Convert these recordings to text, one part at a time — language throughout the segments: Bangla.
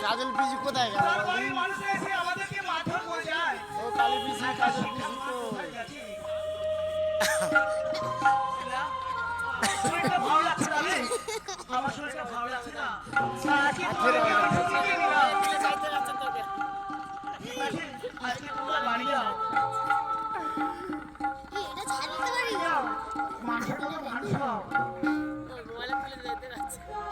কাজল পিসি কোথায় গেল? ও কালী পিসি, কাজল পিসি তো আমার শরীরটা ভালো লাগছে না। বাড়ি যাও।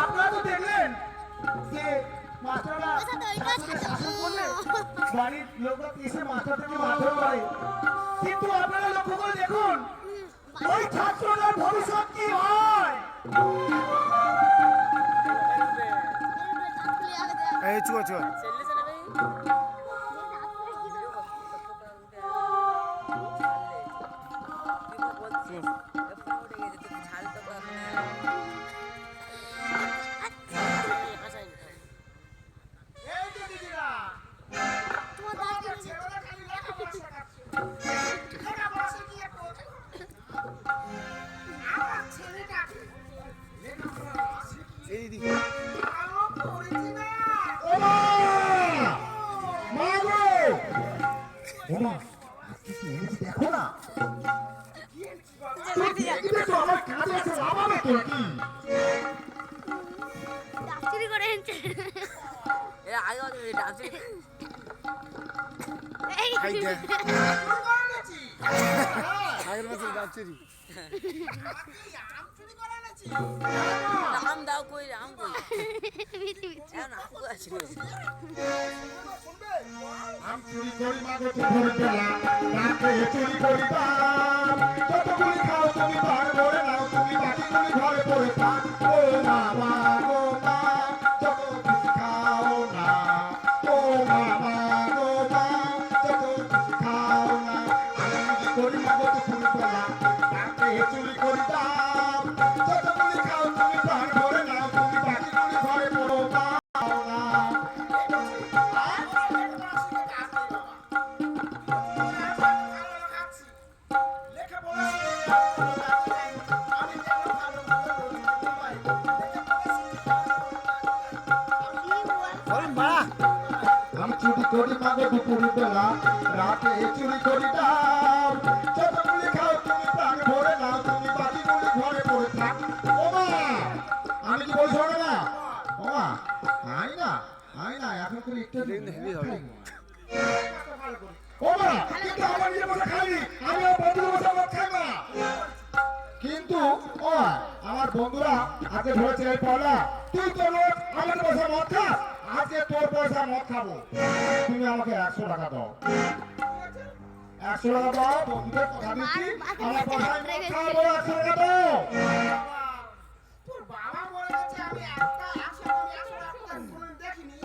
আপনারা তো দেখলেন যে মাস্টাররা শাসন করলে বাড়ির লোকরা এসে মাস্টারদেরকে মারধর করে, কিন্তু আপনারা লক্ষ্য করে দেখুন ওই ছাত্রদের ভবিষ্যৎ কি হয়। এই চুয়া চুয়া দেখো না আমার কাজে আছে লাভাবে তোর কি ডাক্তারি করে এ আগে ডাক্তারি এই আগের বছর ডাক্তারি আম দাও কই আম কই এখন আম কই আছে আম চুরি করি মাগো তোমার বেলা রাতে চুরি করি দাম যতগুলি খাও তুমি ভাগ করে নাও তুমি বাকি তুমি ঘরে পড়ে থাক ও বাবা গো মা যত কিছু খাও না ও বাবা গো মা যত কিছু খাও না আমি চুরি করি মাগো তোমার বেলা রাতে চুরি করি দাম যতগুলি খাও তুমি ভাগ করে নাও তুমি বাকি তুমি ঘরে পড়ো পাও না। আমি চুরি করি মাগো দুপুর বেলা রাতে চুরি করি দাম যতগুলি খাও তুমি প্রাণ ভরে নাও তুমি বাকিগুলি ঘরে পড়ে থাক ও মা আমি কি বলছো না ও মা আই না এখন তুমি একটু ও মা কিন্তু আমার নিজে বসে খাইনি আমি আমার বন্ধুদের বসে মদ খাই না কিন্তু ও আমার বন্ধুরা আজকে ধরেছে এই পড়া তুই তো রোজ আমার বসে মদ খাস আজকে তোর পয়সা মদ খাবো তুমি আমাকে 100 টাকা দাও 100 টাকা দাও বন্ধুদের কথা দিচ্ছি আমার পয়সা মদ খাবো 100 টাকা দাও তোর বাবা বলে গেছে আমি একটা 100 টাকা কোনোদিন দেখিনি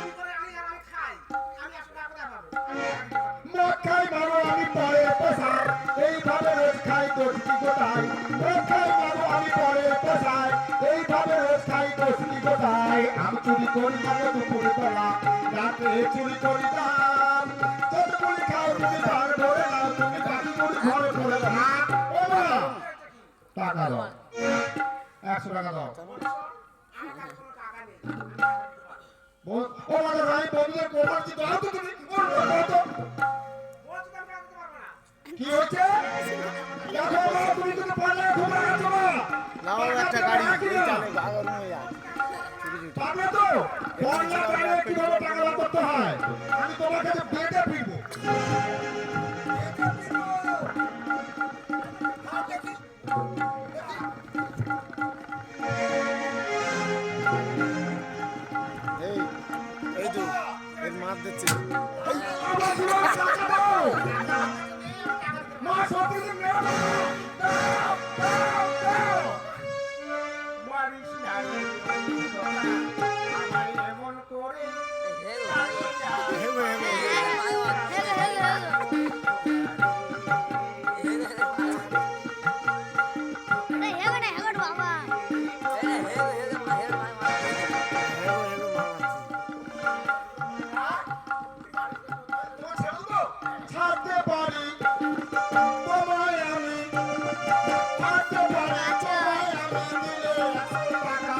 কি করে আমি খাই আমি 100 টাকা কোথায় পাবো মদ খাই মারো আমি পরে পয়সা এইভাবে রোজ খাই দোষী কোথায় মদ খাই মারো আমি পরে পয়সা এইভাবে রোজ খাই দোষী কোথায় আমি চুরি করি মাগো দুপুর বেলা রাতে চুরি করি দাম যতগুলি খাও তুমি ভাগ ধরে নাও তুমি বাকিগুলি ঘরে পড়ে থাক ও মা টাকা দাও 100 টাকা দাও ও মানে ভাই বন্ধুদের কোভার কি দাও তো তুমি কি হচ্ছে দেখো মা তুমি তো পারলে ঘুরে গেছো মা নাও একটা গাড়ি এই চালে ভাগন হয়ে যায় পারবে তো বন্যা প্রাণে কিভাবে টাকা লাভ করতে হয় আমি তোমার কাছে বেঁধে ফিরবো। এই এই তো এর মার দিচ্ছে আমার জীবনে টাকা দাও। মা সত্যি মেরো না। দাও, দাও, দাও। মারিস না রে, আমায় এমন করে হেগো হেগো হেগো হেগো ছাড়তে পারি তোমায় আমি, ছাড়তে পারি তোমায় আমি দিলে টাকা।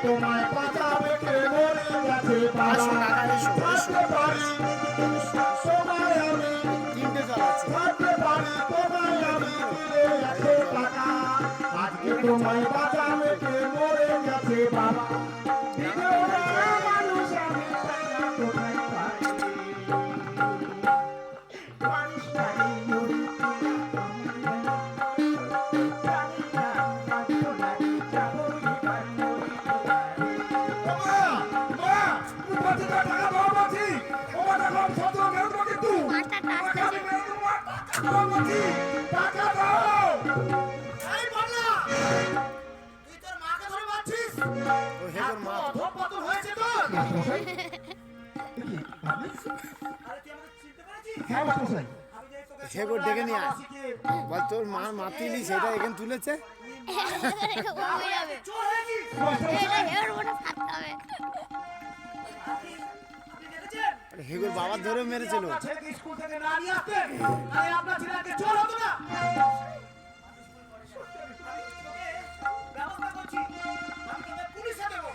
তোমায় বাঁচাবে কে মরে গেছে বাবা। ছাড়তে পারি তোমায় আমি, তিনটে চালাচ্ছে ছাড়তে পারি তোমায় আমি দিলে টাকা। আজকে তোমায় বাঁচাবে কে মরে গেছে বাবা। বিধবা মানুষ আমি টাকা কোথায় পাই? মানুষ নাই মরি টাকা দাও। এই বললা তুই তোর মাকে ধরে মারছিস? ও হেগোর মা তো। অধঃপতন হয়েছে তোর? আরে তুই আমাকে চিনতে পেরেছিস? হ্যাঁ মাস্টারমশাই। আমি যে তোকে হেগো ডেকে নিয়ে আয় বল তোর মা মাতিলি সেটা এখানে তুলেছে চোর হয়েছিস? আপনি দেখেছেন? আরে হেগোর বাবার ধরে মেরেছিল আপনার ছেলেকে স্কুল থেকে না নিয়ে আসতেন, তাহলে আপনার ছেলে আজকে চোর হতো না। ব্যবস্থা করছি, আমি তোকে পুলিশে দেবো।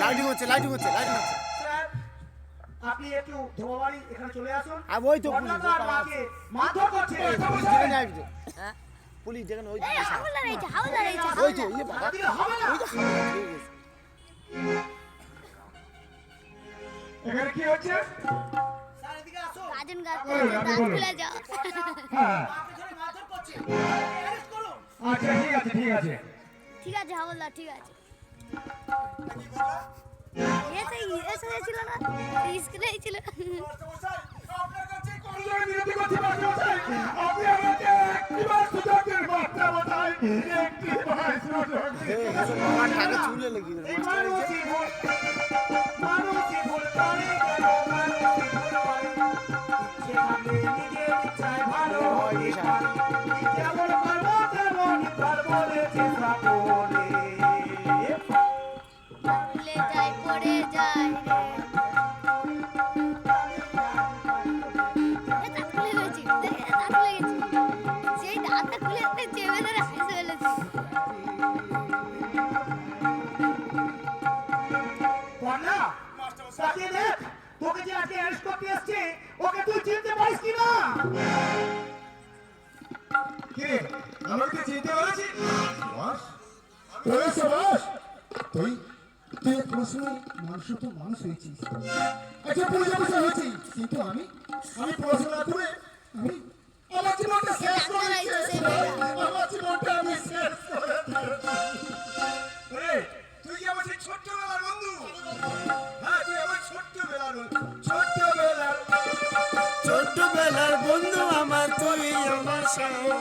লাইটিং হচ্ছে লাইটিং হচ্ছে লাইটিং হচ্ছে স্যার, আপনি একটু ধোবাবাড়ি এখানে চলে আসুন। আর ওই তো পুলিশ বন্যাকার মাকে মারধর করছে। পুলিশ যেখানে আসবে তো পুলিশ যেখানে ওই তো ওই তো ইয়ে বাবা দিলে হবে না। ওই তো ঠিক আছে এখানে কি হচ্ছে? স্যার এদিকে আসুন। হ্যাঁ আপনি ধরে মারধর করছে, অ্যারেস্ট করুন। আচ্ছা ঠিক আছে ঠিক আছে। ঠিক আছে হাওলদার ঠিক আছে ছিল না স্কুলে ছিল আপনার কাছে কর্মজোর বিরতি করছি মাস্টারমশাই। আপনি আমাকে একটিবার সুযোগ দিন মাস্টারমশাই, একটিবার সুযোগ দিন। এই হেগোর বাবার টাকা চুলে লেগে গেল এই মাস্টার মানুষই ভুল, মানুষই ভুল করে কেন, মানুষই ভুল করে। ইচ্ছে থাকলে নিজের ইচ্ছায় ভালো হতে পারে। যেমন কর্ম তেমন ফল বলেছে সকলে। ভুলে যাই পড়ে যাই রে এটা খুলে গেছি এটা খুলে গেছি সেই দাঁতটা খুলে একটা চেপে ধরে হাসি ফেলেছি বন্যা, তাকিয়ে দেখ, তোকে যে আজকে অ্যারেস্ট করতে এসছে, ওকে তুই চিনতে পারিস কি না? কে আমাকে চিনতে পারছি সুভাষ তুই তুই পড়াশোনায় মানুষ তো মানুষ হয়েছিস একটা পুলিশ অফিসার হয়েছি কিন্তু আমি পড়াশোনা করে আমি আমার জীবনটা শেষ করে দিয়েছি। আমার জীবনটা আমি শেষ করে দিয়েছি। তুই কি আমার সেই ছোট্টবেলার বন্ধু? হ্যাঁ তুই আমার ছোট্টবেলার ছোট্টবেলার বন্ধু আমার তুই আমার সঙ্গে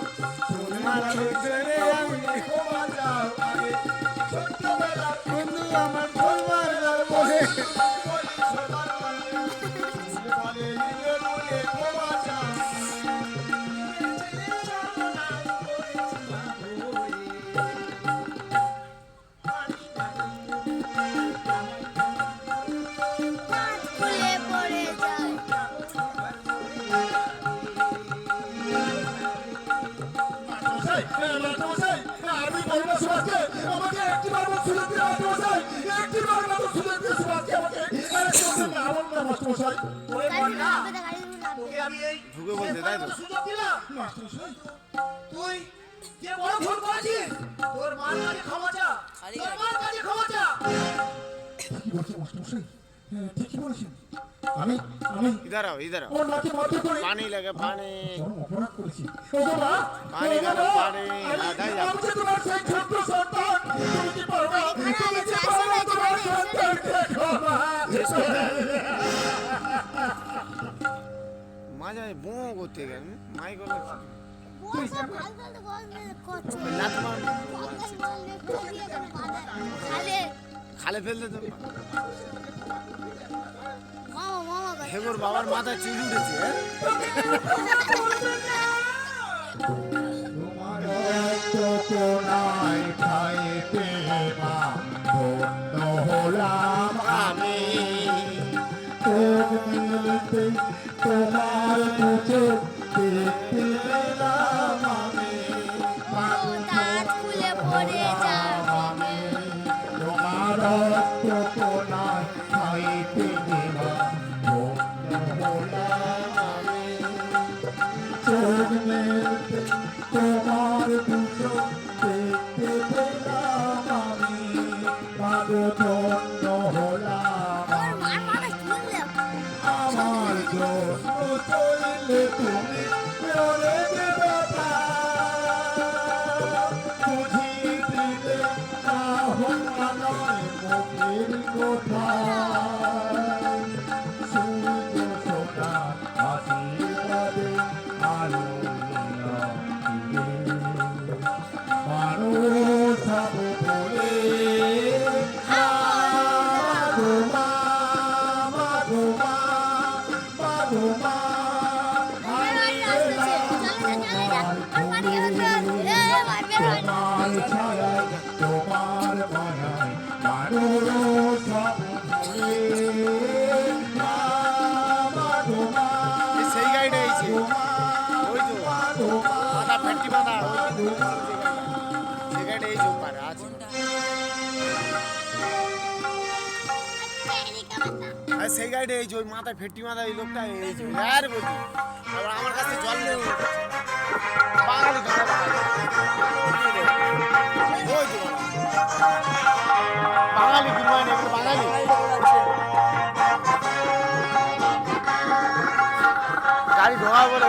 মাঠে ধরে আমি ক্ষমা চাও আগে ছোট্টবেলার বন্ধু আমার তোমার বলে বলে নিজে বলে ক্ষমা চাও খুলে পড়ে যাই আমি বলবো সুভাষকে আমাকে একটিবার মত সুযোগ দিয়ে মাস্টারমশাই একটিবার মত সুযোগ দিয়ে সুভাষকে আমাকে আমার না মাস্টারমশাই ওরে বন্যা, গাড়ি তোকে আমি এই ঢুকে বলতে তাই তো সুযোগ দিলাম। মাস্টারমশাই তুই যে বড় ভুল করেছিস তোর মার কাছে ক্ষমা চা খালি তোর মার কাছে ক্ষমা চা কি বলছেন মাস্টারমশাই? হ্যাঁ, ঠিকই বলেছেন। আমি আমি इधर आओ इधर आओ ওর নাকে মারতে করে पानी लगे पानी চরম অপরাধ করেছি। ও বাবা, পানি ও দাও, বাবা, পানি, আমি- দাও, দাও। আমি যে তোমার সেই ছোট্ট সন্তান, তুমি কি পারবা? তুমি যে হয়েছে, পারবা আসলে তোমার হয়েছে, সন্তানকে ক্ষমা? मजा बो করতে গেল মাই গেল বলছে ভালো ভালো গল মেরে করছে লাত মার খালে খালে ফেলতে তো মামা মামা করে হেগোর বাবার মাথা চুল উঠেছে হ্যাঁ? তোমার যতনায় খাইতে মা ধন্য হলাম আমি। চোখ মেলতে তোমার মুখে দেখতে পেলাম আমি। দাঁত খুলে পড়ে যাবে তোমার যতনায় খাইতে মা ধন্য হলাম আমি। চোখ মেলতে তোমার দুটো দেখতে পেলাম আমি। মাগো ধন্য হলাম তোর মার মাথা চুললে আমার জন্য চললে তুমি অনেক কথা বুঝিতে না হওয়া নয় মুখের কথা সূর্য সোনা আশীর্বাদে আলো মানুষ সব বলে মাগো মা মাগো মা মাগো মা তোমার ছায়ায় তোমার মায়ায় মানুষ সব ভুলে মা মাগো মা এই সেই গাইডে আইছে ওই তো মাগো মা মাথা ফেটি বাঁধা ওই তো সেই গাইডে এই যে পারে আছে আর সেই গাইডে এই যে ওই মাথা ফেটি বাঁধা এই লোকটা এই যে আর বলছি আবার আমার কাছে জল নেই বাঙালি গানা ওই তো বাঙালি গুরবানি এগুলো বাঙালি গাড়ি ঢোকা বলে